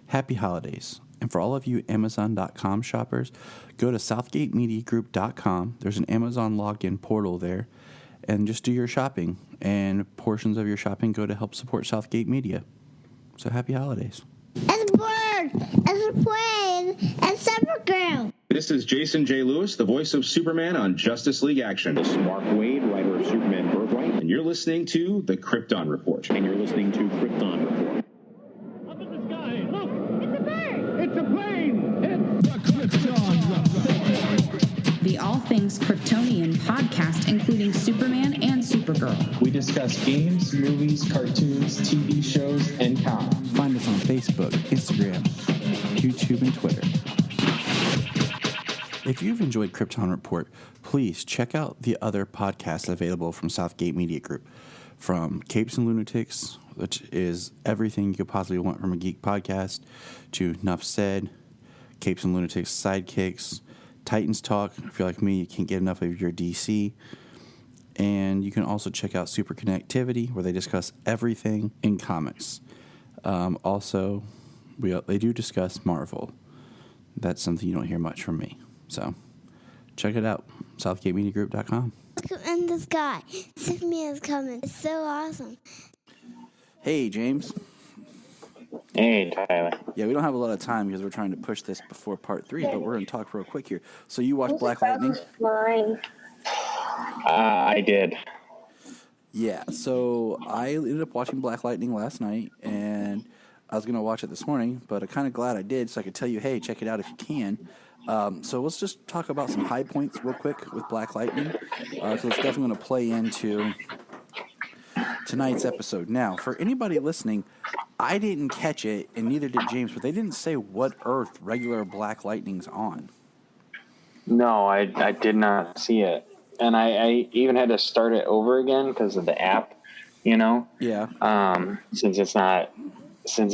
happy holidays. And for all of you Amazon.com shoppers, go to southgatemediagroup.com. There's an Amazon login portal there, and just do your shopping. And portions of your shopping go to help support Southgate Media. So happy holidays. As a bird, as a plane, as Supergirl. This is Jason J. Lewis, the voice of Superman on Justice League Action. This is Mark Wade, writer of Superman Birthright. And you're listening to the Krypton Report. And you're listening to Krypton Report. Up in the sky, look! It's a bird. It's a plane! It's the Krypton Report! The All Things Kryptonian podcast, including Superman and Supergirl. We discuss games, movies, cartoons, TV shows, and comics. Find us on Facebook, Instagram, YouTube, and Twitter. If you've enjoyed Krypton Report, please check out the other podcasts available from Southgate Media Group. From Capes and Lunatics, which is everything you could possibly want from a geek podcast, to Nuff Said, Capes and Lunatics Sidekicks, Titans Talk. If you're like me, you can't get enough of your DC. And you can also check out Super Connectivity, where they discuss everything in comics. Also, they do discuss Marvel. That's something you don't hear much from me. So, check it out, southgatemediagroup.com. Look in the sky. Superman is coming. It's so awesome. Hey, James. Hey, Tyler. Yeah, we don't have a lot of time because we're trying to push this before part 3, but we're going to talk real quick here. So you watched Black Lightning? I did. Yeah, so I ended up watching Black Lightning last night, and I was going to watch it this morning, but I'm kind of glad I did so I could tell you, hey, check it out if you can. So let's just talk about some high points real quick with Black Lightning, because it's definitely going to play into tonight's episode. Now, for anybody listening, I didn't catch it, and neither did James, but they didn't say what Earth regular Black Lightning's on. No, I did not see it. And I even had to start it over again because of the app, you know? Yeah. Since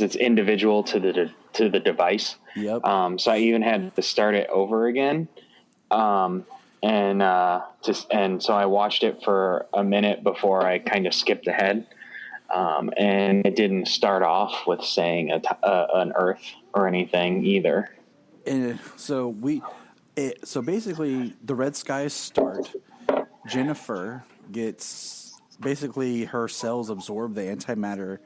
it's individual to the device. Yep. So I even had to start it over again. And so I watched it for a minute before I kind of skipped ahead. And it didn't start off with saying an Earth or anything either. And so basically the red skies start. Jennifer gets basically her cells absorb the antimatter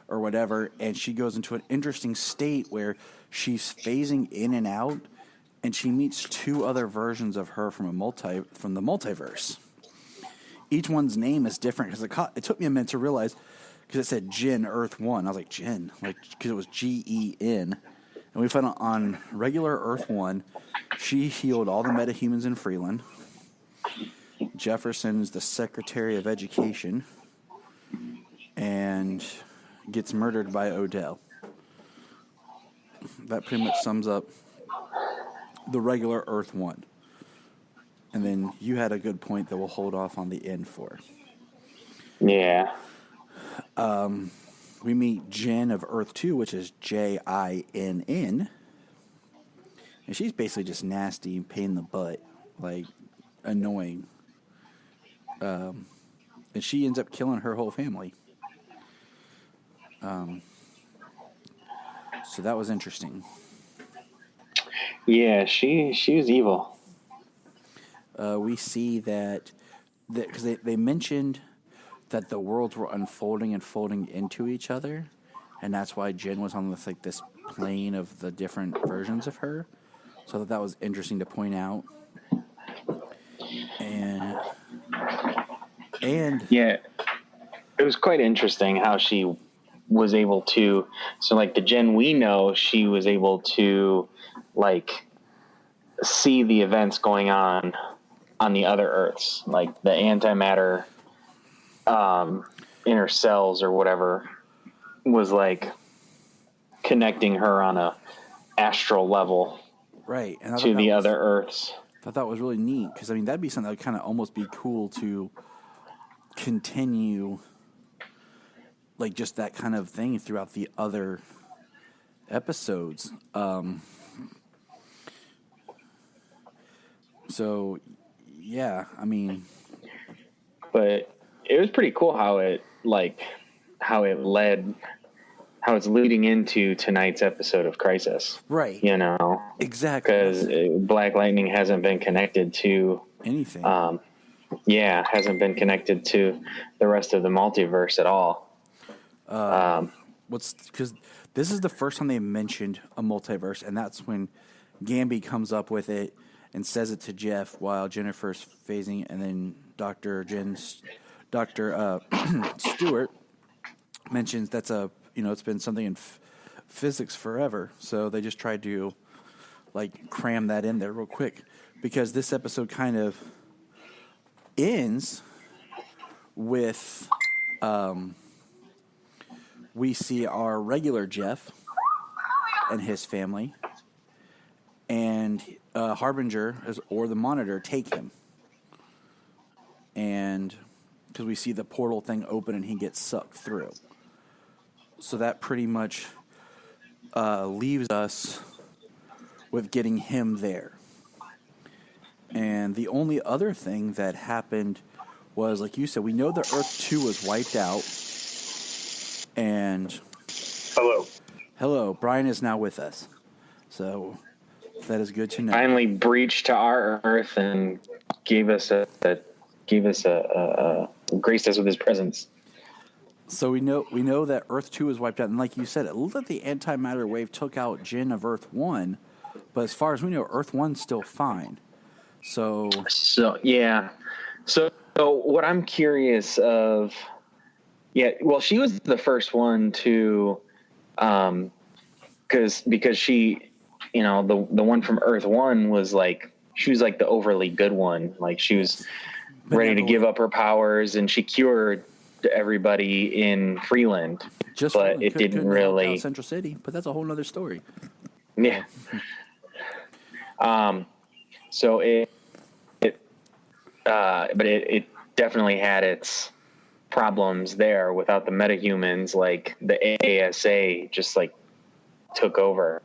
or whatever, and she goes into an interesting state where she's phasing in and out, and she meets 2 other versions of her from the multiverse. Each one's name is different because it took me a minute to realize, because it said Jen Earth 1. I was like, Jen, because it was Gen. And we found out on regular Earth 1, she healed all the metahumans in Freeland. Jefferson's the Secretary of Education and gets murdered by Odell. That pretty much sums up the regular Earth 1. And then you had a good point that we'll hold off on the end for. Yeah. We meet Jen of Earth 2, which is Jinn. And she's basically just nasty, pain in the butt, like annoying. And she ends up killing her whole family. So that was interesting. Yeah, she was evil. We see that because they mentioned that the worlds were unfolding and folding into each other, and that's why Jen was on this plane of the different versions of her. So that was interesting to point out. And yeah, it was quite interesting how she was able to. So like the Jen we know, she was able to like see the events going on the other Earths, like the antimatter inner cells or whatever was like connecting her on a astral level, right, and to the other Earths. I thought that was really neat because that'd be something that would kind of almost be cool to continue, like just that kind of thing throughout the other episodes. So yeah, I mean, but it was pretty cool how it led how it's leading into tonight's episode of Crisis. Right. You know, Exactly. because Black Lightning hasn't been connected to Anything. hasn't been connected to the rest of the multiverse at all. Because this is the first time they mentioned a multiverse, and that's when Gamby comes up with it and says it to Jeff while Jennifer's phasing, and then Dr. Stewart mentions that's it's been something in physics forever, so they just tried to like cram that in there real quick, because this episode kind of ends with we see our regular Jeff and his family, and Harbinger or the Monitor take him, and because we see the portal thing open and he gets sucked through. So that pretty much leaves us with getting him there. And the only other thing that happened was, like you said, we know that Earth 2 was wiped out. And hello, Bryan is now with us. So that is good to know. Finally breached to our Earth and gave us a graced us with his presence. So we know that Earth 2 is wiped out, and like you said, it looked like the antimatter wave took out Jin of Earth 1, but as far as we know, Earth 1's still fine. So yeah. So what I'm curious of, she was the first one to, because she, the one from Earth 1 was like, she was like the overly good one, like she was ready to give up her powers, and she cured everybody in Freeland, but it didn't really Central City. But that's a whole other story. Yeah. So it definitely had its problems there without the metahumans. Like the ASA just like took over.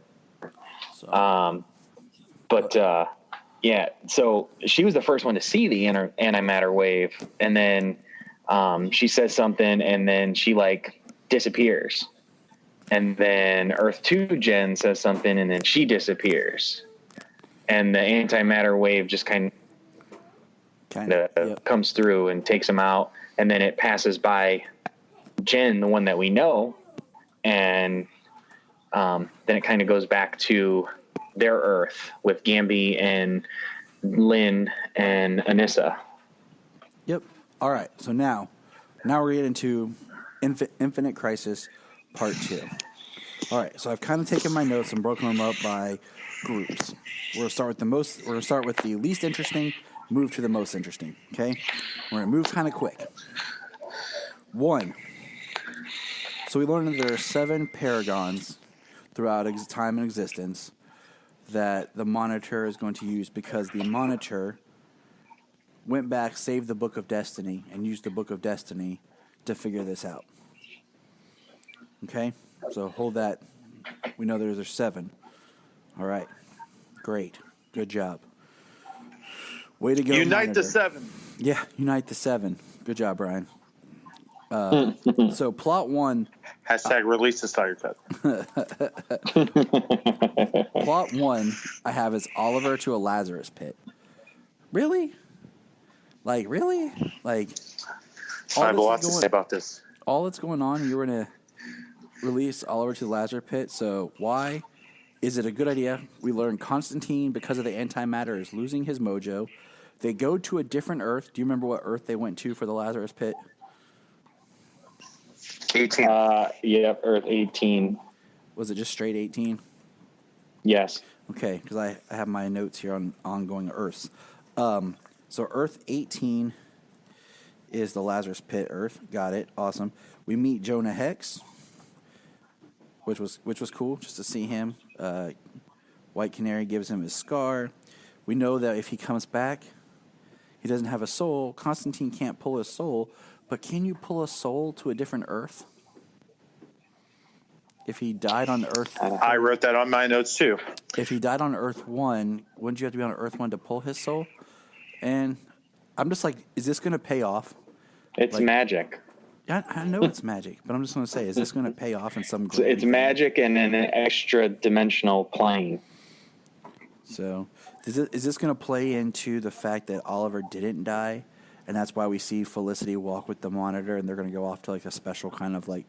So. So she was the first one to see the antimatter wave, and then she says something, and then she like disappears, and then Earth 2 Jen says something, and then she disappears, and the antimatter wave just kind of comes through and takes them out, and then it passes by Jen, the one that we know, and then it kind of goes back to their Earth with Gamby and Lynn and Anissa. Yep. All right. So now we're getting into Infinite Crisis Part 2. All right. So I've kind of taken my notes and broken them up by groups. We're gonna start with the least interesting, move to the most interesting. Okay. We're gonna move kind of quick. 1. So we learned that there are 7 paragons throughout time and existence that the Monitor is going to use, because the Monitor went back, saved the Book of Destiny, and used the Book of Destiny to figure this out. Okay? So hold that. We know there's 7. All right. Great. Good job. Way to go, Unite Monitor. the 7. Yeah, unite the 7. Good job, Bryan. So plot 1. Hashtag release the Snyder Cut. Plot 1 I have is Oliver to a Lazarus pit. Really? Like, really? Like, I have a lot to say about this. All that's going on, you were going to release Oliver to the Lazarus pit, so why? Is it a good idea? We learn Constantine, because of the antimatter, is losing his mojo. They go to a different Earth. Do you remember what Earth they went to for the Lazarus pit? 18. Earth 18. Was it just straight 18? Yes. Okay, because I have my notes here on ongoing Earths. So Earth 18 is the Lazarus Pit Earth. Got it. Awesome. We meet Jonah Hex, which was cool just to see him. White Canary gives him his scar. We know that if he comes back, he doesn't have a soul. Constantine can't pull his soul, but can you pull a soul to a different Earth? If he died on Earth... I wrote that on my notes, too. If he died on Earth 1, wouldn't you have to be on Earth 1 to pull his soul? And I'm just like, is this going to pay off? It's magic. Yeah, I know it's magic, but I'm just going to say, is this going to pay off in some? It's magic and an extra dimensional plane. So, is this going to play into the fact that Oliver didn't die, and that's why we see Felicity walk with the monitor, and they're going to go off to like a special kind of like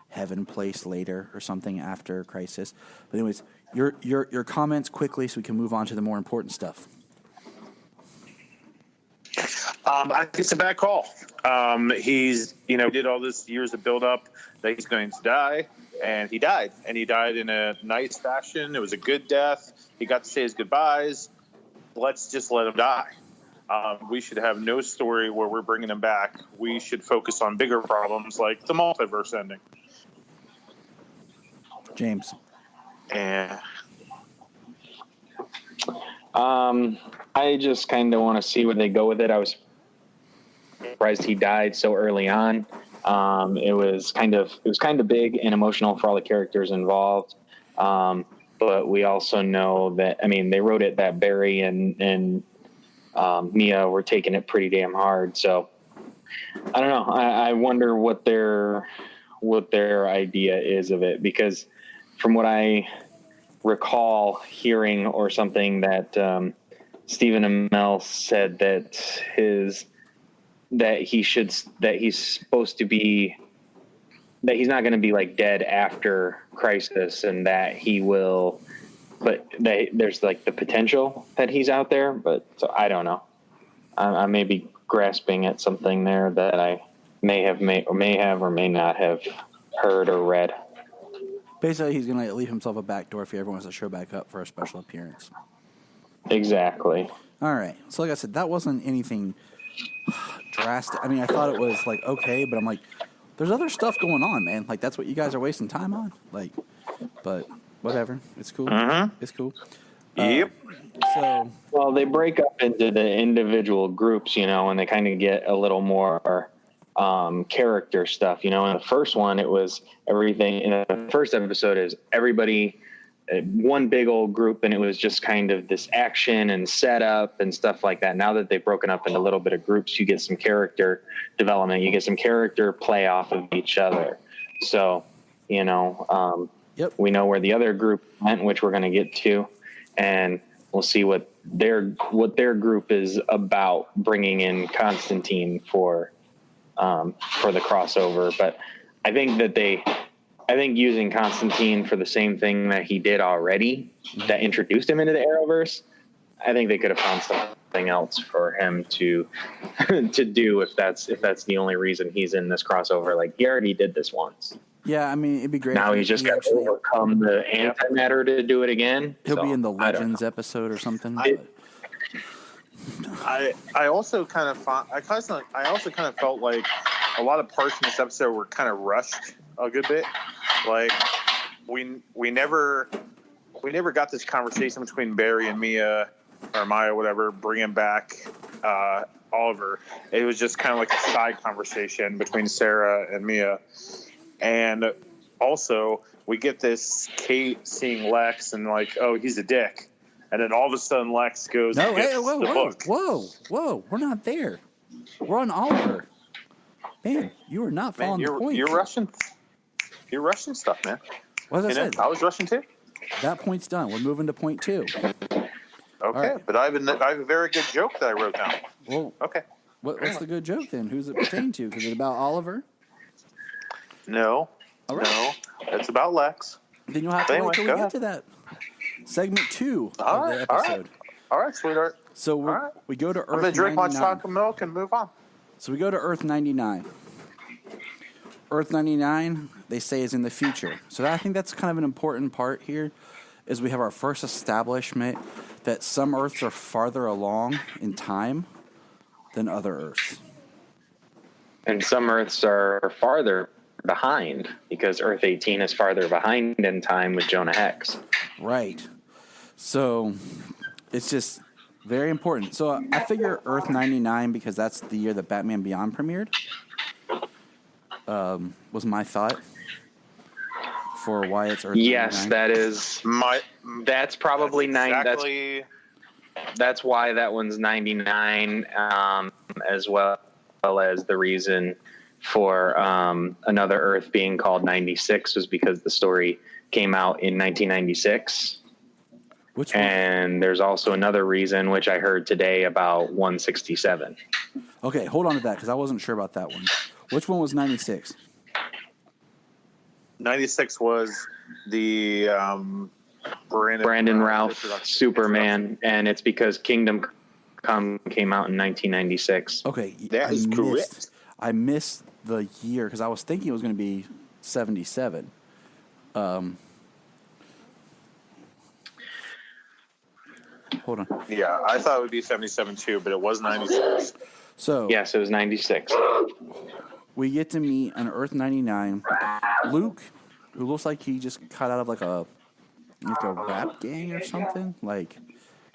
heaven place later or something after Crisis? But anyways, your comments quickly so we can move on to the more important stuff. I think it's a bad call. He's, did all this years of build up that he's going to die, and he died. And he died in a nice fashion. It was a good death. He got to say his goodbyes. Let's just let him die. We should have no story where we're bringing him back. We should focus on bigger problems like the multiverse ending. James. And I just kind of want to see where they go with it. I was surprised he died so early on. It was kind of big and emotional for all the characters involved. But we also know that, they wrote it that Barry and Mia were taking it pretty damn hard. So I don't know. I wonder what their idea is of it, because from what I recall hearing or something, that Stephen Amell said that he's supposed to be, that he's not going to be like dead after Crisis, and that he will, but there's like the potential that he's out there. But so I don't know. I may be grasping at something there that I may have or may not have heard or read. Basically, he's going to leave himself a back door if he ever wants to show back up for a special appearance. Exactly. All right. So like I said, that wasn't anything drastic. I thought it was like okay, but I'm like, there's other stuff going on, man. Like that's what you guys are wasting time on. Like, but whatever. It's cool. It's cool. Yep. Well, they break up into the individual groups, and they kind of get a little more character stuff. In the first one, it was everything. In the first episode, is everybody one big old group, and it was just kind of this action and setup and stuff like that. Now that they've broken up into a little bit of groups, you get some character development. You get some character play off of each other. So, we know where the other group went, which we're going to get to, and we'll see what their group is about, bringing in Constantine for the crossover. But I think using Constantine for the same thing that he did already, that introduced him into the Arrowverse, I think they could have found something else for him to do if that's the only reason he's in this crossover. Like, he already did this once. Yeah, it'd be great. Now he's just got to overcome the antimatter to do it again. He'll be in the Legends episode or something. I also kind of felt like a lot of parts in this episode were kind of rushed a good bit. Like we never got this conversation between Barry and Mia or Maya, whatever, bringing back Oliver. It was just kind of like a side conversation between Sarah and Mia. And also we get this Kate seeing Lex and like, oh, he's a dick. And then all of a sudden Lex goes, no, hey, book. Whoa. We're not there. We're on Oliver. Man, you are not following the point. You're rushing stuff, man. What I said? I was rushing too. That point's done. We're moving to point 2. Okay, right. But I have a very good joke that I wrote down. Well, okay. What's the good joke then? Who's it pertain to? Is it about Oliver? No. All right. No. It's about Lex. Then you'll have to wait till we get to that. Segment 2 of the episode. All right, sweetheart. So we go to Earth 99. I'm going to drink my chocolate milk and move on. So we go to Earth 99. Earth 99, they say, is in the future. So I think that's kind of an important part here, is we have our first establishment that some Earths are farther along in time than other Earths. And some Earths are farther behind, because Earth 18 is farther behind in time with Jonah Hex. Right. So it's just very important. So I figure Earth 99, because that's the year that Batman Beyond premiered, was my thought for why it's Earth 99. Yes, that is that's probably exactly. That's why that one's 99, as well as the reason for Another Earth being called 96 was because the story came out in 1996. Which one? And there's also another reason, which I heard today, about 167. Okay, hold on to that because I wasn't sure about that one. Which one was 96? 96 was the Brandon Routh Superman, and it's because Kingdom Come came out in 1996. Okay, That is correct. I missed the year because I was thinking it was going to be 77. Hold on. Yeah, I thought it would be 77 too, but it was 96. So Yes, it was 96. we get to meet on Earth 99 Luke, who looks like he just cut out of like a rap gang or something. Like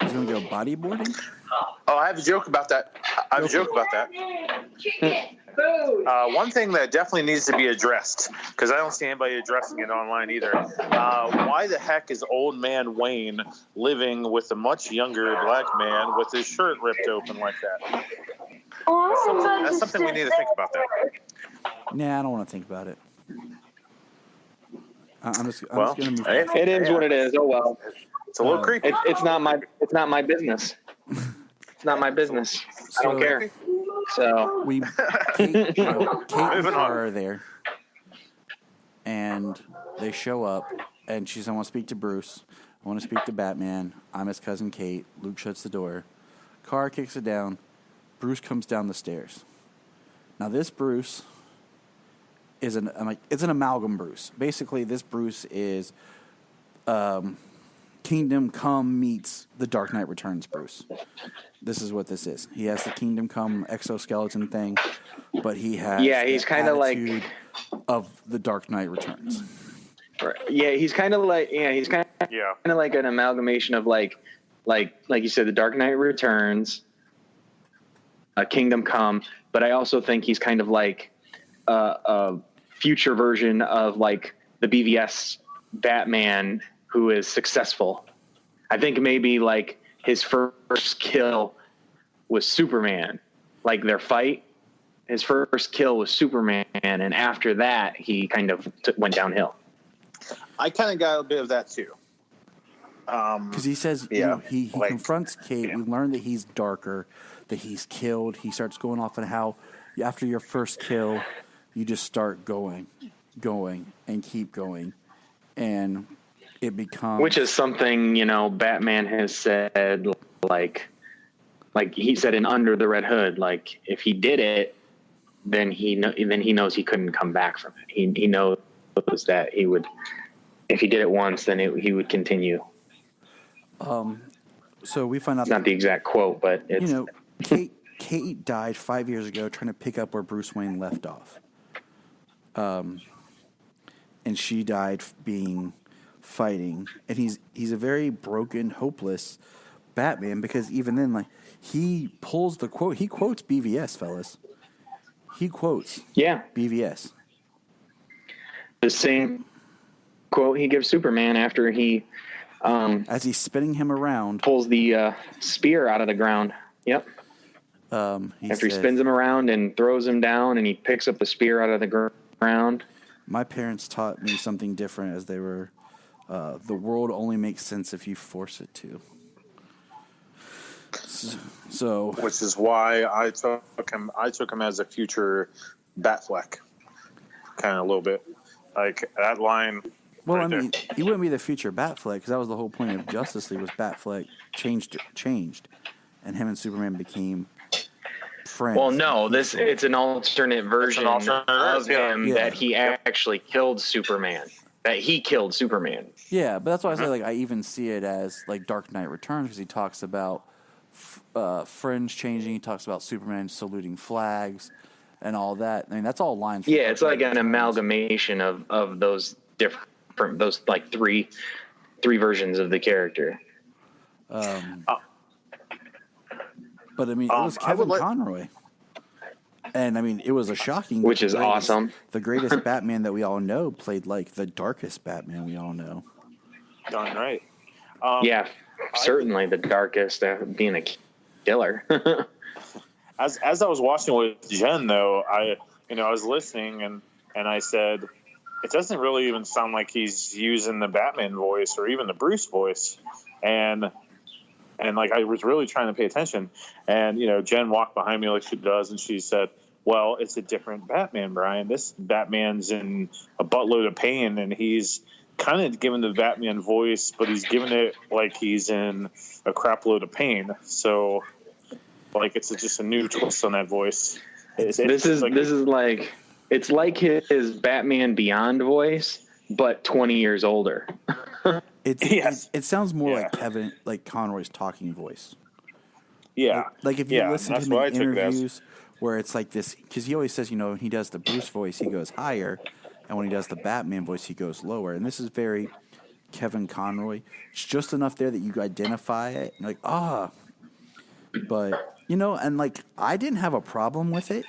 he's going to go bodyboarding. Oh, I have a joke about that. One thing that definitely needs to be addressed, because I don't see anybody addressing it online either. Why the heck is old man Wayne living with a much younger black man with his shirt ripped open like that? That's something we need to think about that. Nah, I don't want to think about it. I'm just going to move on. It is what it is. Oh well. It's a little creepy. It's not my business. It's not my business. I don't care. So Kate and Cara are there, and they show up, and she says, "I want to speak to Bruce. I want to speak to Batman. I'm his cousin Kate." Luke shuts the door. Cara kicks it down. Bruce comes down the stairs. Now this Bruce is it's an amalgam Bruce. Basically, this Bruce is Kingdom Come meets The Dark Knight Returns Bruce. This is what this is. He has the Kingdom Come exoskeleton thing, but he has he's kind of like of The Dark Knight Returns. Yeah, he's kind of like like an amalgamation of like you said, The Dark Knight Returns, Kingdom Come, but I also think he's kind of like a future version of like the BVS Batman who is successful. I think maybe like his first kill was Superman. Like their fight, his first kill was Superman, and after that he kind of went downhill. I kind of got a bit of that too. Because he says, he confronts Kate. We learn that he's darker, that he's killed. He starts going off on how after your first kill, you just start going, and keep going. And it becomes... Which is something, Batman has said, like he said in Under the Red Hood, like if he did it, then he knows he couldn't come back from it. He knows that he would, if he did it once, then he would continue. So we find out... It's not the exact quote, but it's... Kate died 5 years ago trying to pick up where Bruce Wayne left off. And she died fighting. And he's a very broken, hopeless Batman, because even then, like, he pulls the quote. He quotes BVS, fellas. He quotes BVS. The same quote he gives Superman after he... as he's spinning him around. Pulls the spear out of the ground. Yep. After he spins him around and throws him down, and he picks up the spear out of the ground. My parents taught me something different as they were, the world only makes sense if you force it to. So, which is why I took him as a future Batfleck, kind of a little bit like that line. Well, right I mean, there. he wouldn't be the future Batfleck, because that was the whole point of Justice League, was Batfleck changed, and him and Superman became friends. Well, no, it's an alternate version of him that he actually killed Superman. That he killed Superman. Yeah, but that's why I say, like, I even see it as like Dark Knight Returns, because he talks about friends changing. He talks about Superman saluting flags and all that. I mean, that's all lines. Yeah, it's like an amalgamation of those different, those like three versions of the character. But I mean, it was Kevin Conroy. And I mean, it was a shocking... Which is awesome. The greatest Batman that we all know played like the darkest Batman we all know. Darn right. Yeah, certainly the darkest, being a killer. As I was watching with Jen, though, I was listening and I said, it doesn't really even sound like he's using the Batman voice or even the Bruce voice. And like, I was really trying to pay attention. And, Jen walked behind me like she does, and she said, well, it's a different Batman, Brian. This Batman's in a buttload of pain, and he's kind of given the Batman voice, but he's giving it like he's in a crap load of pain. So, like, it's just a new twist on that voice. It's like his Batman Beyond voice, but 20 years older. It sounds more like Conroy's talking voice. Yeah. Like if you listen to him in interviews where it's like this, because he always says, when he does the Bruce voice, he goes higher, and when he does the Batman voice, he goes lower. And this is very Kevin Conroy. It's just enough there that you identify it. And like, But, and like, I didn't have a problem with it.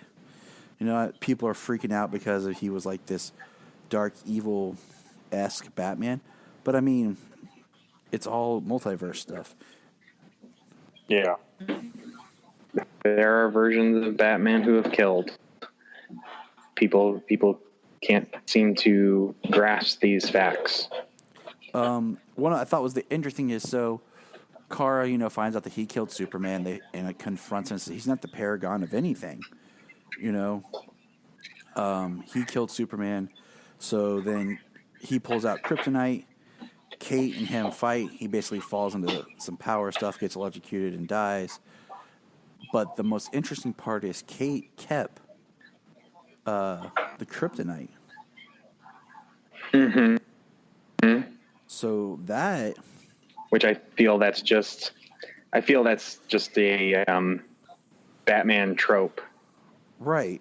People are freaking out because he was like this dark, evil-esque Batman. But, I mean, it's all multiverse stuff. Yeah. There are versions of Batman who have killed. People can't seem to grasp these facts. One I thought was the interesting is, so Kara, finds out that he killed Superman, and it confronts him and says he's not the paragon of anything. He killed Superman, so then he pulls out kryptonite. Kate and him fight. He basically falls into some power stuff, gets electrocuted, and dies. But the most interesting part is Kate kept the kryptonite. Mm-hmm. So that, which I feel that's just a Batman trope, right?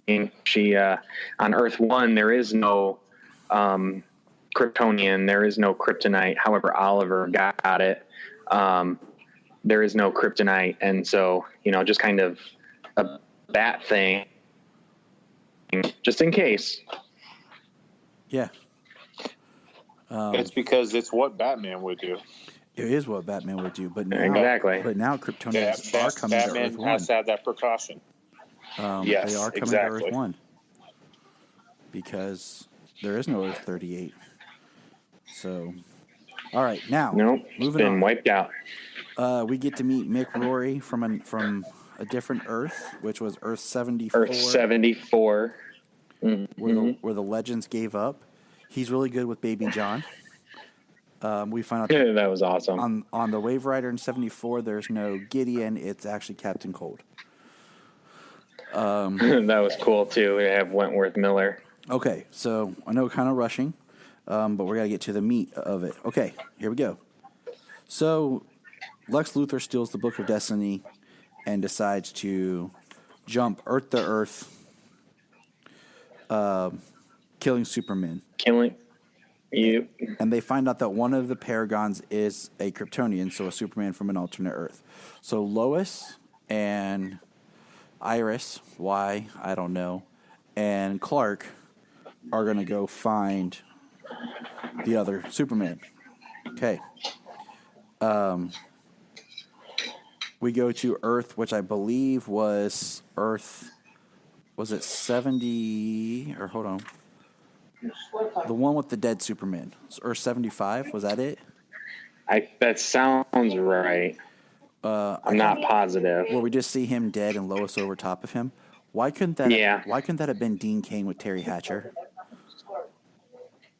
And she on Earth 1 there is no Kryptonian, there is no kryptonite. However, Oliver got it. There is no kryptonite, and so just kind of a bat thing, just in case. Yeah. It's because it's what Batman would do. It is what Batman would do, but now, exactly. But now Kryptonians are coming to Earth 1. Batman has to have that precaution. Yes, they are coming to Earth 1 because there is no Earth 38. So, all right, now moving on. Wiped out. We get to meet Mick Rory from a different Earth, which was Earth 74. Earth 74, where the Legends gave up. He's really good with Baby John. We find out that was awesome. On the Wave Rider in 74, there's no Gideon. It's actually Captain Cold. That was cool too. We have Wentworth Miller. Okay, so I know we're kind of rushing, but we're going to get to the meat of it. Okay, here we go. So Lex Luthor steals the Book of Destiny and decides to jump Earth to Earth, killing Superman. Yep. And they find out that one of the Paragons is a Kryptonian, so a Superman from an alternate Earth. So Lois and Iris, why, I don't know, and Clark are going to go find the other Superman. Okay. We go to Earth, which I believe was Earth, was it 70, or hold on. The one with the dead Superman. Earth 75, was that it? That sounds right. I'm not positive. Where we just see him dead and Lois over top of him. Why couldn't that have been Dean Cain with Terry Hatcher?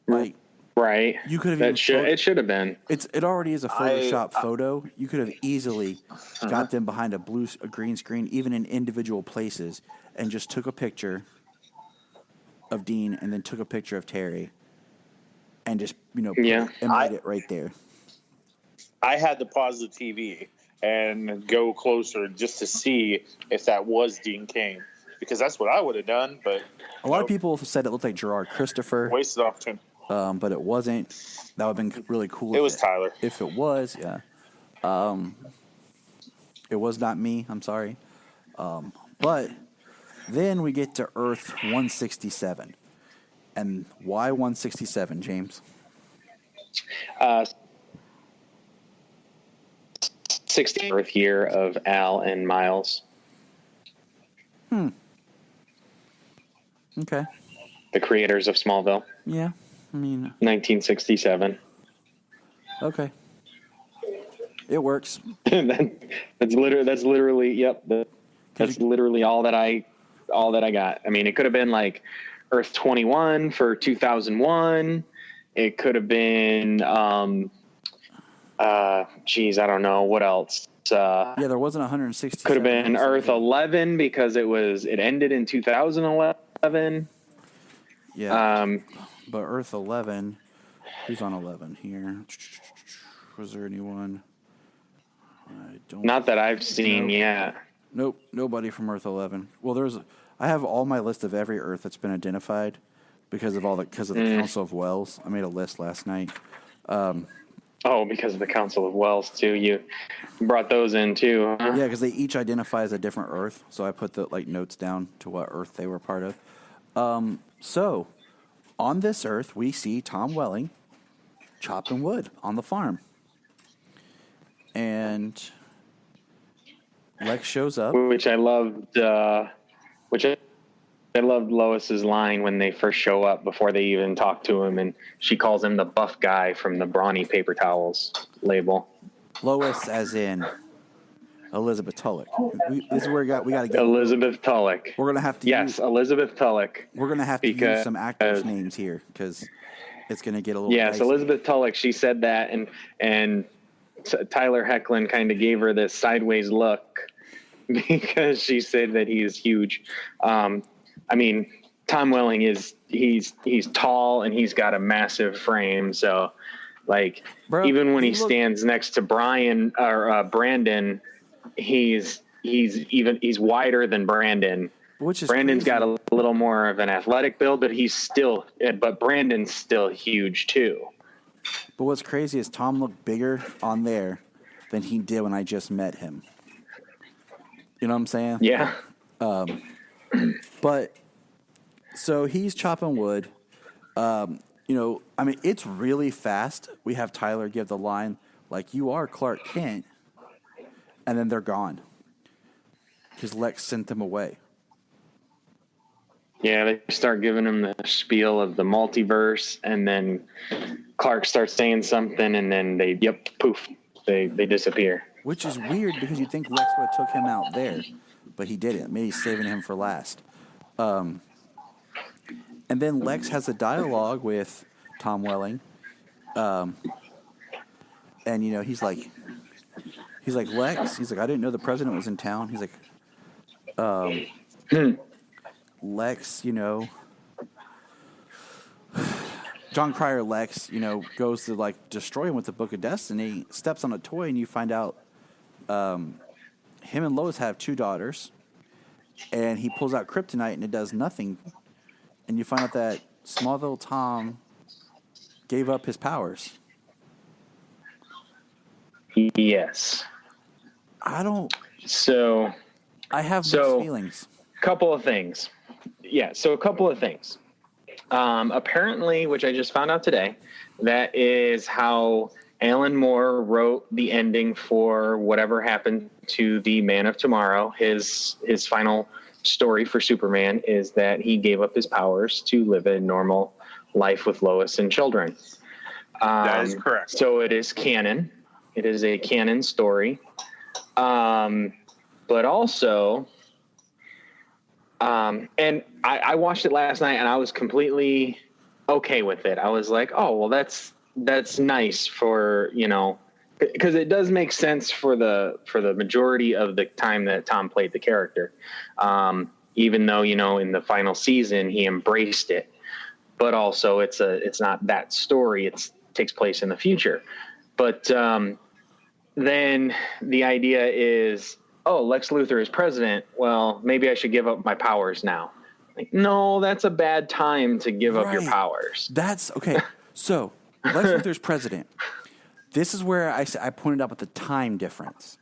Like, right. You could have. It should have been. It already is a Photoshop photo. You could have easily got them behind a green screen, even in individual places, and just took a picture of Dean and then took a picture of Terry, and just and made it right there. I had to pause the TV and go closer just to see if that was Dean Cain, because that's what I would have done. But a lot of people said it looked like Gerard Christopher. Wasted opportunity. But it wasn't. That would have been really cool. It was Tyler. If it was, yeah. It was not me. I'm sorry. But then we get to Earth 167. And why 167, James? 60th year of Al and Miles. Okay. The creators of Smallville, Yeah. I mean, 1967. okay. It works. That's literally yep. That's literally all that I got. I mean, it could have been like Earth 21 for 2001. It could have been I don't know what else. Yeah, there wasn't 160. Could have been Earth 11 because it ended in 2011. Yeah. But Earth 11, who's on 11 here? Was there anyone? I don't. Not that I've seen yet. Nope, nobody from Earth 11. Well, I have all my list of every Earth that's been identified because of the Council of Wells. I made a list last night. Because of the Council of Wells too. You brought those in too, huh? Yeah, because they each identify as a different Earth. So I put the notes down to what Earth they were part of. So on this Earth, we see Tom Welling chopping wood on the farm, and Lex shows up. Which I loved. I loved Lois's line when they first show up before they even talk to him, and she calls him the buff guy from the Brawny paper towels label. Lois, as in Elizabeth Tulloch. This is where we got to get Elizabeth Tulloch. We're gonna have to. Elizabeth Tulloch. We're gonna have to use some actors' names here because it's gonna get a little. Yes, dicey. Elizabeth Tulloch. She said that, and Tyler Hoechlin kind of gave her this sideways look because she said that he is huge. I mean, Tom Welling he's tall and he's got a massive frame. So, like, even when he stands next to Bryan or Brandon, he's wider than Brandon. Brandon's got a little more of an athletic build, but Brandon's still huge too. But what's crazy is Tom looked bigger on there than he did when I just met him. You know what I'm saying? Yeah. But so he's chopping wood. It's really fast. We have Tyler give the line like, "You are Clark Kent," and then they're gone because Lex sent them away. Yeah, they start giving him the spiel of the multiverse, and then Clark starts saying something, and then they disappear. Which is weird because you'd think Lex would have took him out there, but he didn't. Maybe he's saving him for last. And then Lex has a dialogue with Tom Welling. And, he's like, Lex, he's like, I didn't know the president was in town. He's like, Lex, John Cryer Lex, goes to destroy him with the Book of Destiny, steps on a toy, and you find out him and Lois have 2 daughters, and he pulls out kryptonite and it does nothing, and you find out that Smallville Tom gave up his powers. Yes. I have mixed feelings. Couple of things. Yeah, so a couple of things. Apparently, which I just found out today, that is how Alan Moore wrote the ending for whatever happened to the Man of Tomorrow. His final story for Superman is that he gave up his powers to live a normal life with Lois and children. That is correct. So it is canon. It is a canon story. But also, and I watched it last night and I was completely okay with it. I was like, oh, well, that's nice for, because it does make sense for the majority of the time that Tom played the character. Even though, in the final season, he embraced it, but also it's not that story. It takes place in the future. But, then the idea is, oh, Lex Luthor is president. Well, maybe I should give up my powers now. Like, no, that's a bad time to give up your powers. That's okay. So Lex Luthor's president. This is where I pointed out with the time difference.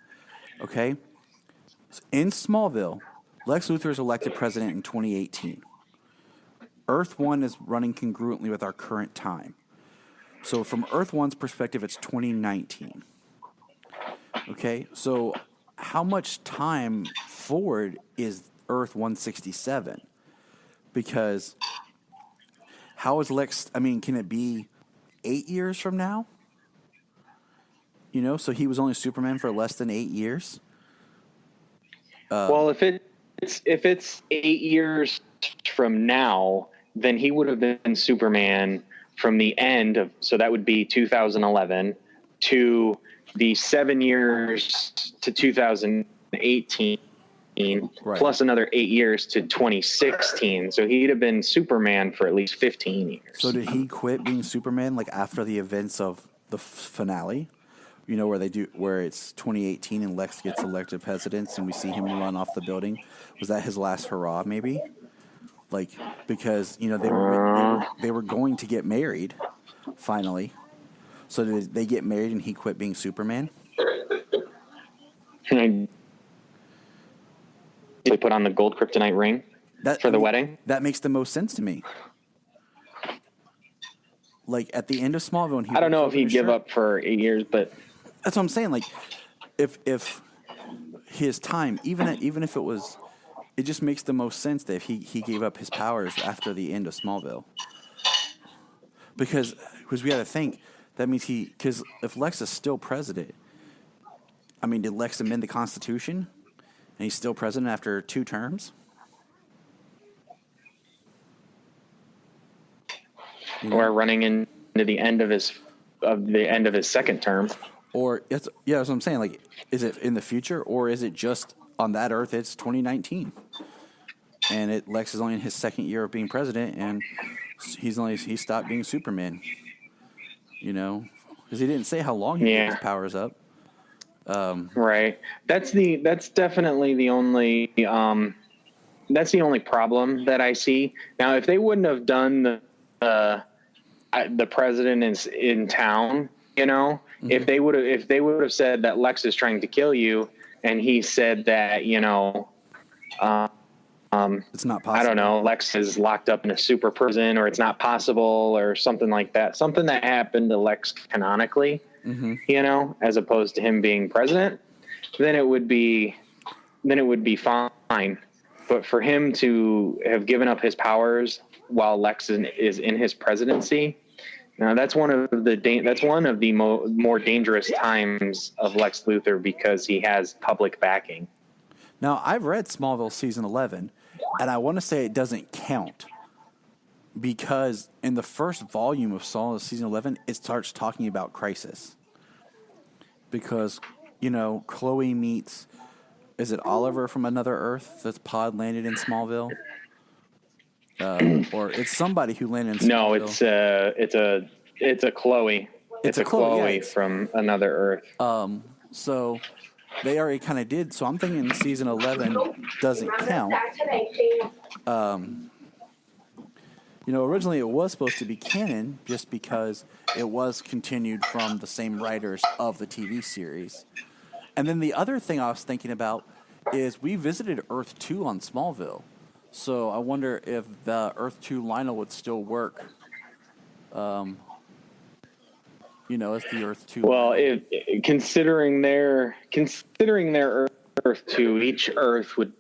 Okay. So in Smallville, Lex Luthor is elected president in 2018. Earth 1 is running congruently with our current time. So from Earth 1's perspective, it's 2019. Okay, so how much time forward is Earth 167? because how is Lex? I mean, can it be 8 years from now? You know, so he was only Superman for less than 8 years. Well, if it's 8 years from now, then he would have been Superman from the end of, so that would be 2011 to the 7 years to 2018, Right. plus another 8 years to 2016. So he'd have been Superman for at least 15 years. So did he quit being Superman like after the events of the finale? You know, where it's 2018 and Lex gets elected president and we see him run off the building. Was that his last hurrah? Maybe, like, because you know they were going to get married finally. So did they get married and he quit being Superman? They put on the gold kryptonite ring for the wedding. That makes the most sense to me. Like at the end of Smallville, and I don't know if he'd give up for 8 years, but that's what I'm saying. Like, if his time, even if it was, it just makes the most sense that if he gave up his powers after the end of Smallville, because we got to think that means because if Lex is still president, I mean, did Lex amend the Constitution, and he's still president after 2 terms? Or running into the end of his second term. Or that's what I'm saying. Like, is it in the future, or is it just on that Earth? It's 2019, and Lex is only in his second year of being president, and he stopped being Superman. You know, because he didn't say how long he gave his powers up. Right. That's definitely the only that's the only problem that I see. Now, if they wouldn't have done the president is in town, you know, mm-hmm. if they would have said that Lex is trying to kill you, and he said that, you know, it's not possible. I don't know, Lex is locked up in a super prison, or it's not possible, or something like that. Something that happened to Lex canonically, mm-hmm. you know, as opposed to him being president, then it would be fine. But for him to have given up his powers while Lex is in his presidency, now that's one of the more dangerous times of Lex Luthor, because he has public backing. Now, I've read Smallville season 11, and I want to say it doesn't count because in the first volume of Smallville season 11, it starts talking about Crisis. Because, you know, Chloe meets, is it Oliver from Another Earth that's pod landed in Smallville? Or it's somebody who landed in Smallville. No, it's a Chloe. It's a Chloe from Another Earth. So they already kind of did. So I'm thinking season 11 doesn't count. You know, originally it was supposed to be canon just because it was continued from the same writers of the TV series. And then the other thing I was thinking about is we visited Earth 2 on Smallville. So I wonder if the Earth 2 Lionel would still work. You know, as the Earth 2. Well, considering their Earth 2, each Earth would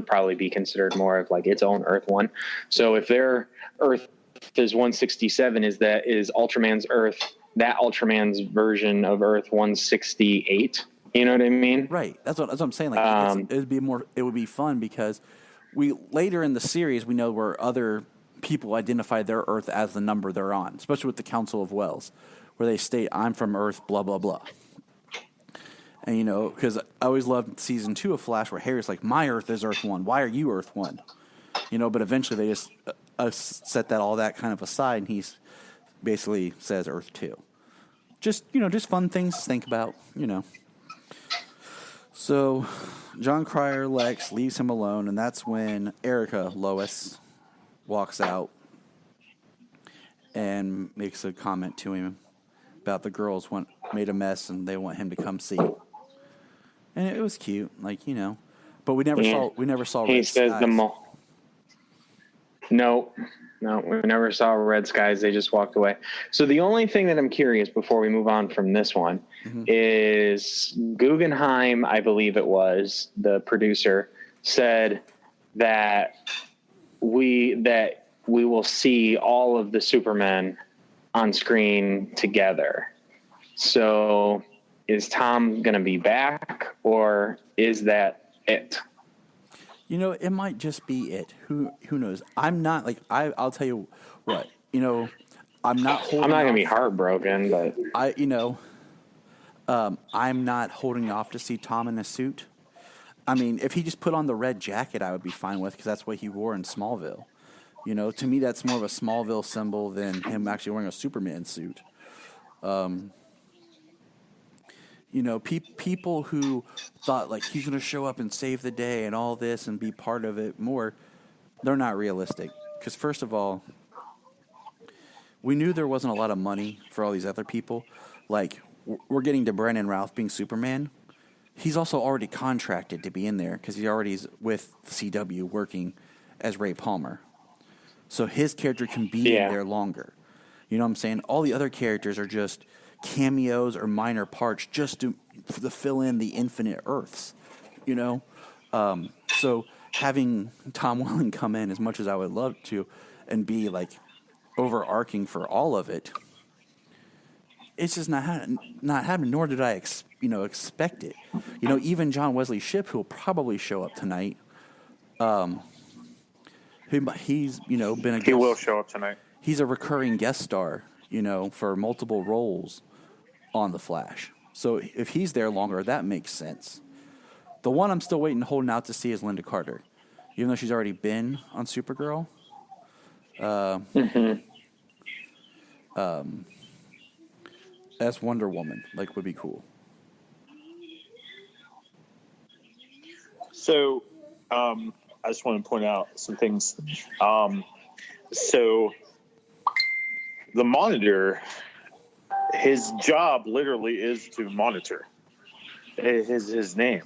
probably be considered more of like its own Earth 1. So if their Earth is 167, is Ultraman's Earth, that Ultraman's version of Earth 168? You know what I mean? Right. That's what I'm saying. Like it would be fun because we later in the series we know where other people identify their Earth as the number they're on, especially with the Council of Wells, where they state, I'm from Earth, blah, blah, blah. And, you know, because I always loved season 2 of Flash where Harry's like, my Earth is Earth 1. Why are you Earth 1? You know, but eventually they just set all that kind of aside, and he basically says Earth 2. Just fun things to think about, you know. So John Cryer, Lex, leaves him alone, and that's when Erica, Lois, walks out and makes a comment to him about the girls made a mess and they want him to come see. And it was cute, like, you know. But we never saw He Red says Skies. No, we never saw Red Skies. They just walked away. So the only thing that I'm curious before we move on from this one is Guggenheim, I believe it was, the producer, said that we will see all of the Supermen on screen together. So is Tom going to be back, or is that it? You know, it might just be it. Who knows? I'm not like I'll tell you what. You know, I'm not holding. I'm not going to be off. heartbroken, but I'm not holding off to see Tom in a suit. I mean, if he just put on the red jacket, I would be fine with, because that's what he wore in Smallville. You know, to me, that's more of a Smallville symbol than him actually wearing a Superman suit. You know, people who thought, like, he's going to show up and save the day and all this and be part of it more, they're not realistic. Because, first of all, we knew there wasn't a lot of money for all these other people. Like, we're getting to Brandon Routh being Superman. He's also already contracted to be in there because he already is with CW working as Ray Palmer. So his character can be in there longer. You know what I'm saying? All the other characters are just cameos or minor parts just to fill in the infinite Earths, you know? So having Tom Welling come in, as much as I would love to, and be like overarching for all of it, it's just not happening, nor did I expect it. You know, even John Wesley Shipp, who will probably show up tonight, he's, you know, been a guest. He will show up tonight. He's a recurring guest star, you know, for multiple roles on The Flash. So if he's there longer, that makes sense. The one I'm still waiting, holding out to see is Linda Carter. Even though she's already been on Supergirl. As Wonder Woman, like, would be cool. So, I just want to point out some things. So, the Monitor, his job literally is to monitor. His name.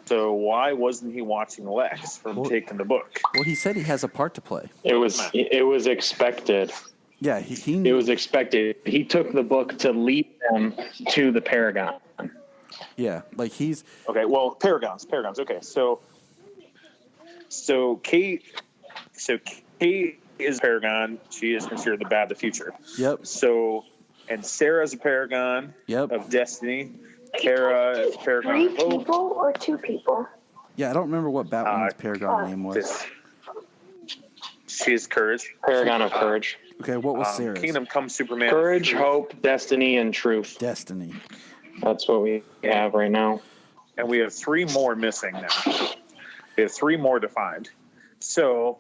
So why wasn't he watching Lex from taking the book? Well, he said he has a part to play. It was expected. Yeah, he knew. It was expected. He took the book to lead them to the Paragon. Yeah, like he's... Okay, well, Paragons. Okay, so Kate is a Paragon. She is considered the bad of the future. Yep. So, and Sarah's a Paragon of Destiny. Kara is Paragon. 3 people or 2 people? Yeah, I don't remember what Batwoman's Paragon name was. She's Courage. Paragon of Courage. Okay, what was Sarah's? Kingdom Come Superman. Courage, Hope, Destiny, and Truth. Destiny. That's what we have right now. And we have 3 more missing now. We have 3 more defined. So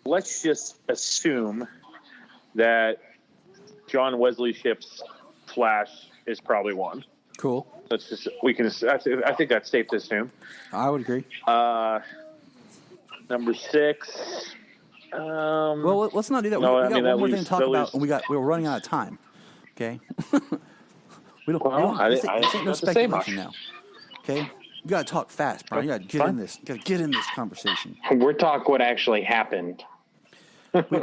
let's just assume that John Wesley Shipp's Flash is probably one. Cool. I think that's safe to assume. I would agree. Number 6. Well, let's not do that. No, we got one more thing to talk about, leaves- and we're running out of time. Okay. we don't. I this ain't no don't have to say speculation much. now. Okay. You gotta talk fast, Brian. You gotta get in this. You gotta get in this conversation. We're talking what actually happened.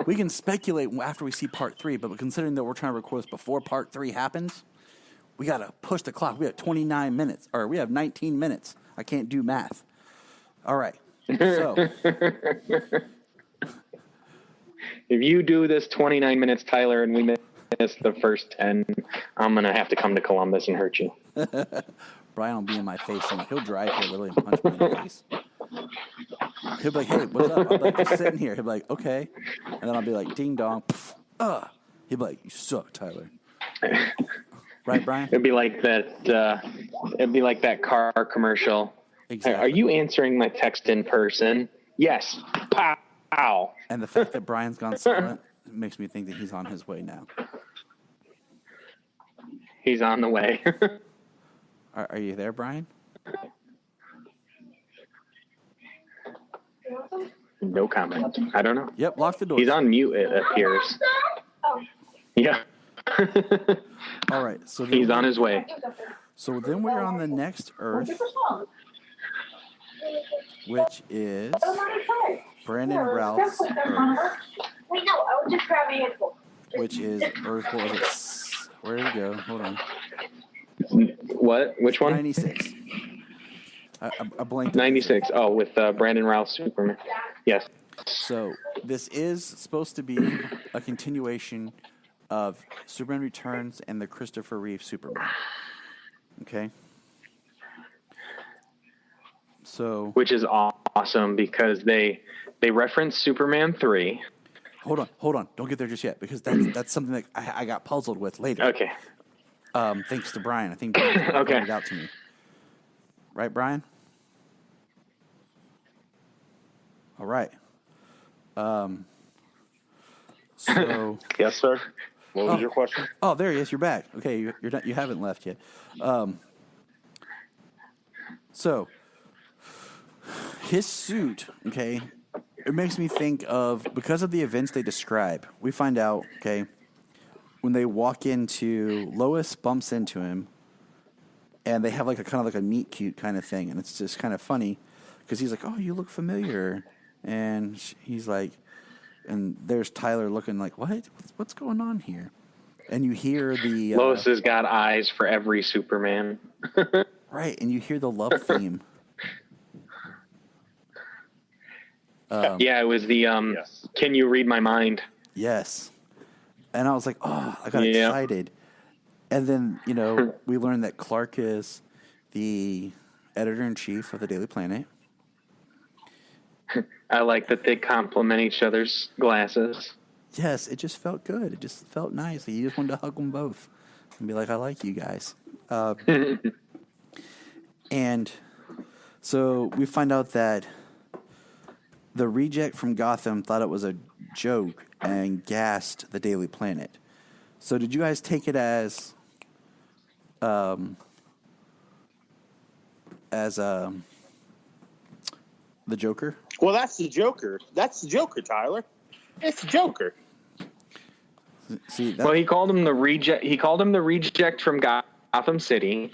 we can speculate after we see part 3, but considering that we're trying to record this before part 3 happens, we gotta push the clock. We have 29 minutes, or we have 19 minutes. I can't do math. All right. So. If you do this 29 minutes, Tyler, and we miss the first 10, I'm going to have to come to Columbus and hurt you. Bryan will be in my face, and he'll drive here literally and punch me in the face. He'll be like, hey, what's up? I'll be like, just sitting here. He'll be like, okay. And then I'll be like, ding dong. He'll be like, you suck, Tyler. Right, Bryan? It'd be like that. It'd be like that car commercial. Exactly. Are you answering my text in person? Yes. Pow. And the fact that Bryan's gone silent makes me think that he's on his way now. He's on the way. Are you there, Bryan? No comment. I don't know. Yep, lock the door. He's on mute, it appears. Yeah. All right. So He's on his way. So then we're on the next Earth, which is Brandon Routh's Earth, Wait, no, I was just grabbing it. which is Earth, what was it? Where did it go? Hold on. What? Which one? 96. I blanked. 96. Oh, with Brandon Routh Superman. Yes. So this is supposed to be a continuation of Superman Returns and the Christopher Reeve Superman. Okay. So Which is awesome because they reference Superman 3. hold on, don't get there just yet because that's something that I got puzzled with later. Okay. Thanks to Bryan. I think Bryan pointed it out to me. Right, Bryan? All right. So Yes, sir. What was your question? oh, there he is. You're back. Okay, you're not, you haven't left yet. So his suit, okay, it makes me think of, because of the events they describe, we find out, okay, when they walk into, Lois bumps into him, and they have like a kind of like a meet cute kind of thing, and it's just kind of funny because he's like, "Oh, you look familiar," and he's like, and there's Tyler looking like, what's going on here? And you hear the Lois has got eyes for every Superman. right, and you hear the love theme. Yeah, it was the Yes. Can You Read My Mind? Yes. And I was like, oh, I got Yeah. excited. And then, we learned that Clark is the editor-in-chief of the Daily Planet. I like that they complement each other's glasses. Yes, it just felt good. It just felt nice. You just wanted to hug them both and be like, I like you guys. And so we find out that the reject from Gotham thought it was a joke and gassed the Daily Planet. So did you guys take it as the Joker? Well, that's the Joker. That's the Joker, Tyler. It's the Joker. See, Well, he called him the reject. He called him the reject from Gotham City,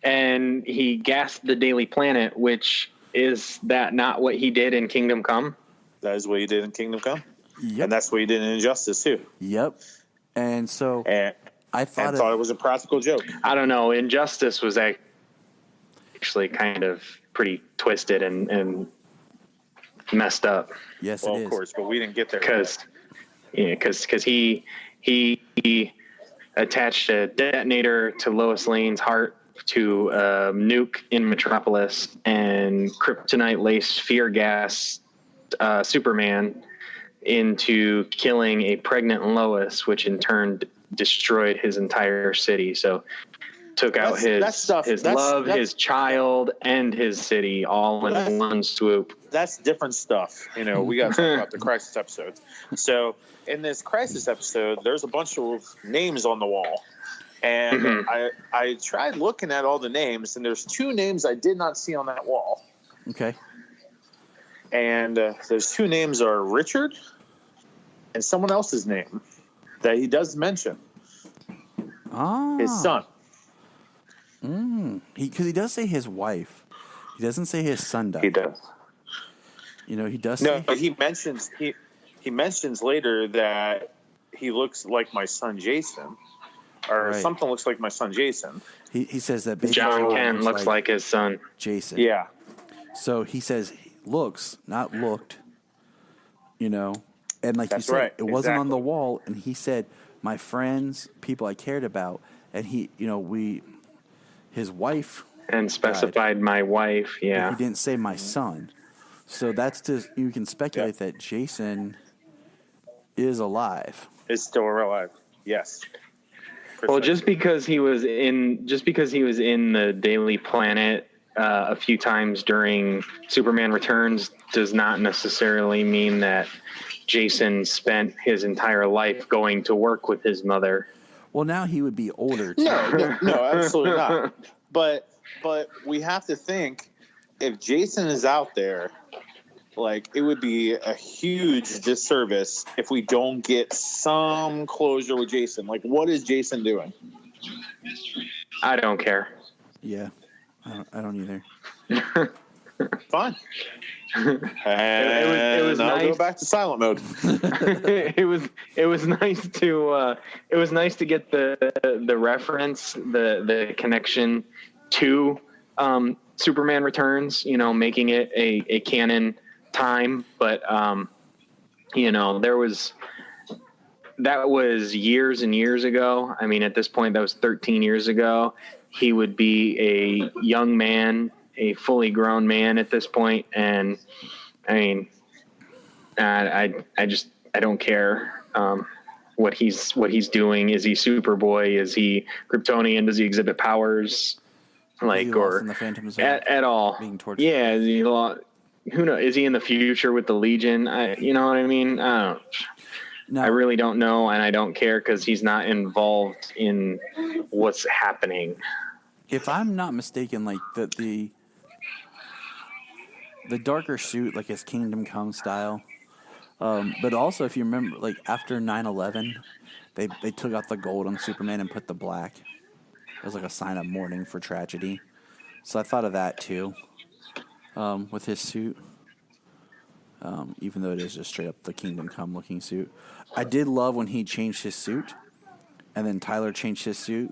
and he gassed the Daily Planet. Which is that not what he did in Kingdom Come? That is what he did in Kingdom Come. Yep. And that's what he did in Injustice, too. Yep. And so And I thought thought it was a practical joke. I don't know. Injustice was actually kind of pretty twisted and messed up. yes, Well, it is. of course, but we didn't get there. Because he attached a detonator to Lois Lane's heart to nuke in Metropolis, and kryptonite laced fear gas Superman into killing a pregnant Lois, which in turn destroyed his entire city. So took out his child, and his city all in one swoop. That's different stuff. We got to talk about the Crisis episodes. So in this Crisis episode, there's a bunch of names on the wall. And I tried looking at all the names, and there's 2 names I did not see on that wall. Okay. And those 2 names are Richard and someone else's name that he does mention. Ah. His son. Because he does say his wife. He doesn't say his son does. He does. He does No, say... but he mentions later that he looks like my son Jason. Or Right. something looks like my son Jason. He says that baby John Joel Kent looks like his son. Jason. Yeah. So he says looks, not looked. And like That's you said, right, it wasn't on the exactly. wall. And he said, my friends, people I cared about. And his wife, And specified my wife, but yeah. he didn't say my son. So that's just, you can speculate that Jason is alive. Is still alive. Yes. Well, just because he was in the Daily Planet a few times during Superman Returns does not necessarily mean that Jason spent his entire life going to work with his mother. Well, now he would be older. Too. No, absolutely not. But we have to think, if Jason is out there, like, it would be a huge disservice if we don't get some closure with Jason. Like, what is Jason doing? I don't care. Yeah, I don't either. Fine. And It was I'll go nice. back to silent mode. it was nice to get the reference, the connection to Superman Returns, making it a canon time, but that was years and years ago. I mean, at this point, that was 13 years ago. He would be a young man, a fully grown man at this point, and I mean, I don't care what he's doing. Is he Superboy? Is he Kryptonian? Does he exhibit powers? Like, or at all? Being tortured. Yeah, is he, who knows? Is he in the future with the Legion? You know what I mean? I don't. No. I really don't know, and I don't care because he's not involved in what's happening. If I'm not mistaken, like the darker suit, like his Kingdom Come style, but also if you remember, like after 9/11, they took out the gold on Superman and put the black. It was like a sign of mourning for tragedy. So I thought of that too, with his suit. Even though it is just straight up the Kingdom Come looking suit. I did love when he changed his suit, and then Tyler changed his suit.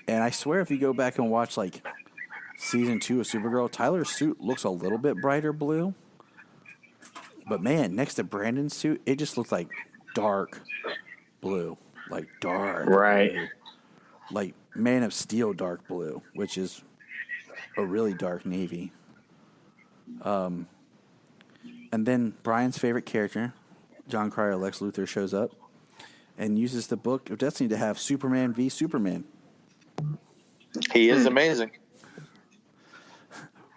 And I swear if you go back and watch like season 2 of Supergirl, Tyler's suit looks a little bit brighter blue. But man, next to Brandon's suit, it just looks like dark blue. Like dark blue. Like Man of Steel dark blue, which is a really dark navy. And then Bryan's favorite character, John Cryer Lex Luthor, shows up and uses the Book of Destiny to have Superman v Superman. He is amazing.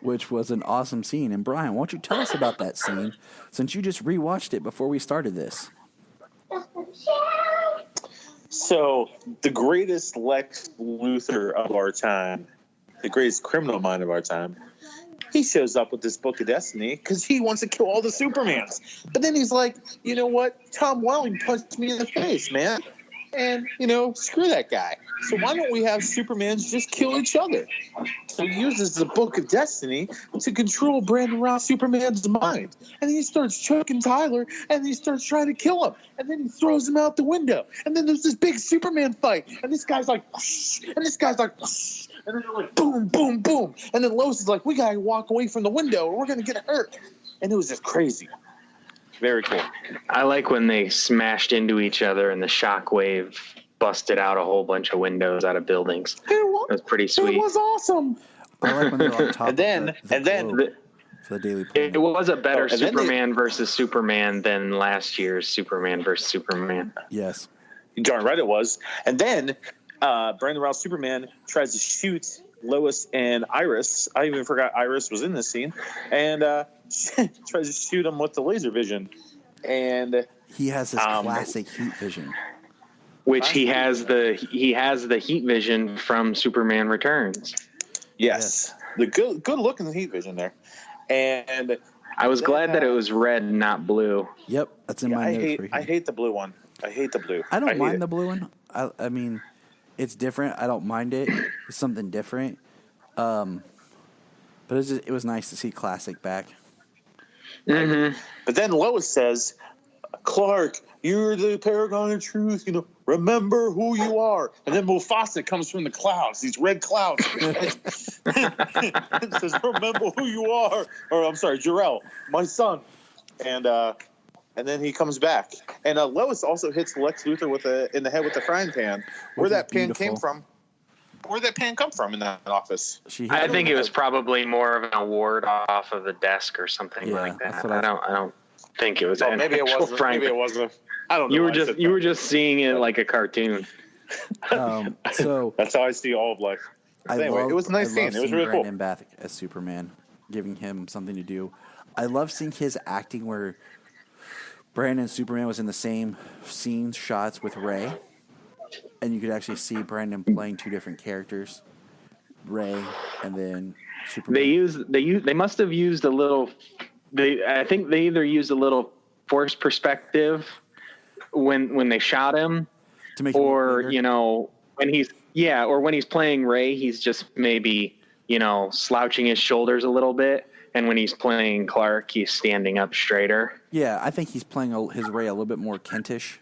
Which was an awesome scene. And Bryan, why don't you tell us about that scene, since you just rewatched it before we started this? So, the greatest Lex Luthor of our time, the greatest criminal mind of our time, he shows up with this Book of Destiny because he wants to kill all the Supermans. But then he's like, you know what? Tom Welling punched me in the face, man. And, screw that guy. So why don't we have Supermans just kill each other? So he uses the Book of Destiny to control Brandon Routh, Superman's mind. And then he starts choking Tyler, and he starts trying to kill him. And then he throws him out the window. And then there's this big Superman fight. And this guy's like, whoosh, and this guy's like, whoosh, and then they're like, boom, boom, boom. And then Lois is like, we got to walk away from the window, or we're going to get hurt. And it was just crazy. Very cool. I like when they smashed into each other and the shockwave busted out a whole bunch of windows out of buildings. It was pretty sweet. It was awesome. I like when they're on top and then for the Daily Planet. It was a better Superman versus Superman than last year's Superman versus Superman. Yes. Darn right it was. And then Brandon Routh Superman tries to shoot Lois and Iris. I even forgot Iris was in this scene. And tries to shoot him with the laser vision. And he has his classic heat vision. Which he has the heat vision from Superman Returns. Yes. The good looking heat vision there. And I was glad that it was red, not blue. Yep, that's in my notes. I hate the blue one. I hate the blue. I don't mind the blue one. I mean, it's different. I don't mind it. It's something different. But it was nice to see classic back. Mm-hmm. But then Lois says, Clark, you're the paragon of truth. Remember who you are. And then Mufasa comes from the clouds, these red clouds. It says, remember who you are. Or I'm sorry, Jor-El, my son. And then he comes back. And Lois also hits Lex Luthor in the head with the frying pan. Where that pan came from. Where'd that pan come from in that office? I think it was probably more of an award off of the desk or something like that. I don't think it was. Maybe it wasn't. Maybe it wasn't. I don't know. You were just seeing it like a cartoon. So that's how I see all of life. Anyway, it was a nice scene. It was really cool. Brandon back as Superman, giving him something to do. I love seeing his acting where Brandon and Superman was in the same scene shots with Ray. And you could actually see Brandon playing two different characters, Ray and then Superman. They must have used a little. I think they either used a little forced perspective when they shot him, to make or when he's playing Ray, he's just maybe slouching his shoulders a little bit, and when he's playing Clark, he's standing up straighter. Yeah, I think he's playing his Ray a little bit more Kentish.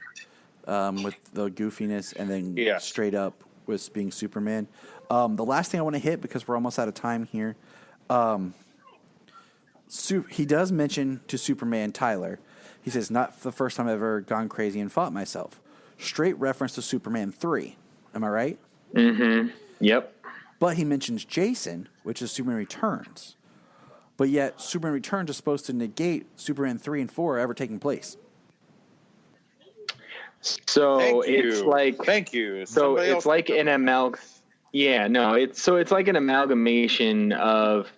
With the goofiness, and then straight up with being Superman. The last thing I want to hit, because we're almost out of time here, he does mention to Superman Tyler. He says, "Not the first time I've ever gone crazy and fought myself." Straight reference to Superman 3. Am I right? Mm-hmm. Yep. But he mentions Jason, which is Superman Returns. But yet, Superman Returns is supposed to negate Superman 3 and 4 ever taking place. So it's like thank you. So Somebody it's else- like an it's like an amalgamation of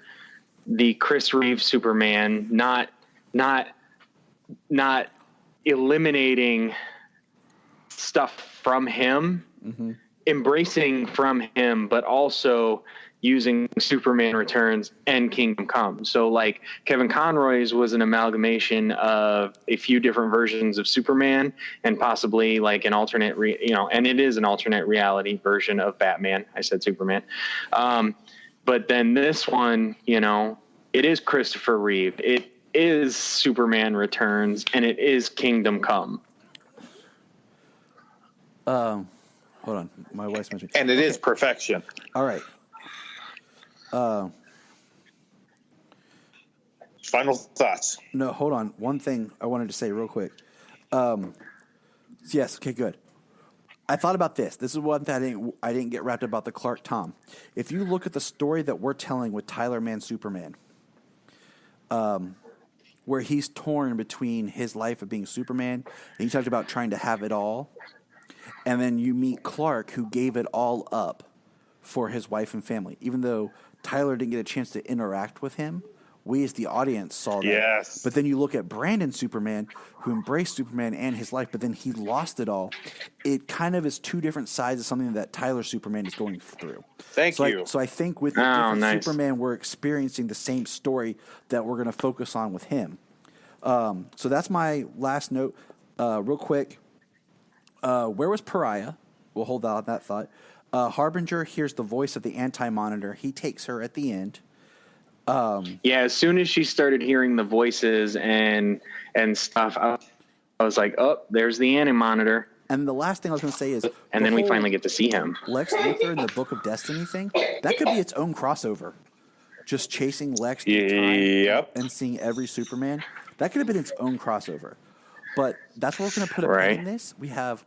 the Chris Reeve Superman, not eliminating stuff from him, embracing from him, but also using Superman Returns and Kingdom Come. So like Kevin Conroy's was an amalgamation of a few different versions of Superman and possibly like an alternate, and it is an alternate reality version of Batman. I said Superman. But then this one, it is Christopher Reeve. It is Superman Returns and it is Kingdom Come. Hold on. My wife's mentioning. And it is perfection. All right. Final thoughts. No, hold on. One thing I wanted to say real quick. Yes, okay, good. I thought about this. This is one thing I didn't get wrapped up about the Clark Tom. If you look at the story that we're telling with Tyler Man Superman, where he's torn between his life of being Superman, and he talked about trying to have it all, and then you meet Clark, who gave it all up for his wife and family, even though Tyler didn't get a chance to interact with him. We as the audience saw that. Yes. But then you look at Brandon Superman, who embraced Superman and his life, but then he lost it all. It kind of is two different sides of something that Tyler Superman is going through. Thank you. So I think with the different Superman, we're experiencing the same story that we're going to focus on with him. So that's my last note. Real quick, where was Pariah? We'll hold out that thought. Harbinger hears the voice of the Anti-Monitor. He takes her at the end. As soon as she started hearing the voices and stuff, I was like, oh, there's the Anti-Monitor. And the last thing I was going to say is... And then we finally get to see him. Lex Luthor in the Book of Destiny thing, that could be its own crossover. Just chasing Lex through time and seeing every Superman. That could have been its own crossover. But that's where we're going to put a pin in this. We have...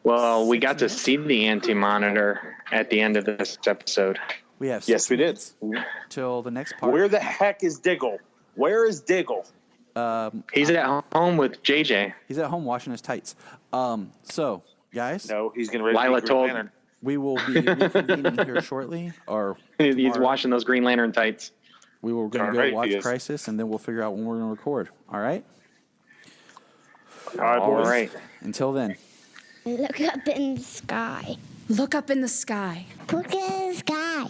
we got to see the Anti-Monitor at the end of this episode. We have yes, we did. Till the next part. Where the heck is Diggle? Where is Diggle? He's at home with JJ. He's at home washing his tights. So, guys. No, he's going to Lila told. We will be reconvening here shortly. Or he's washing those Green Lantern tights. We were going to go watch Crisis, and then we'll figure out when we're going to record. All right? All right. Until then. Look up in the sky. Look up in the sky. Look at the sky.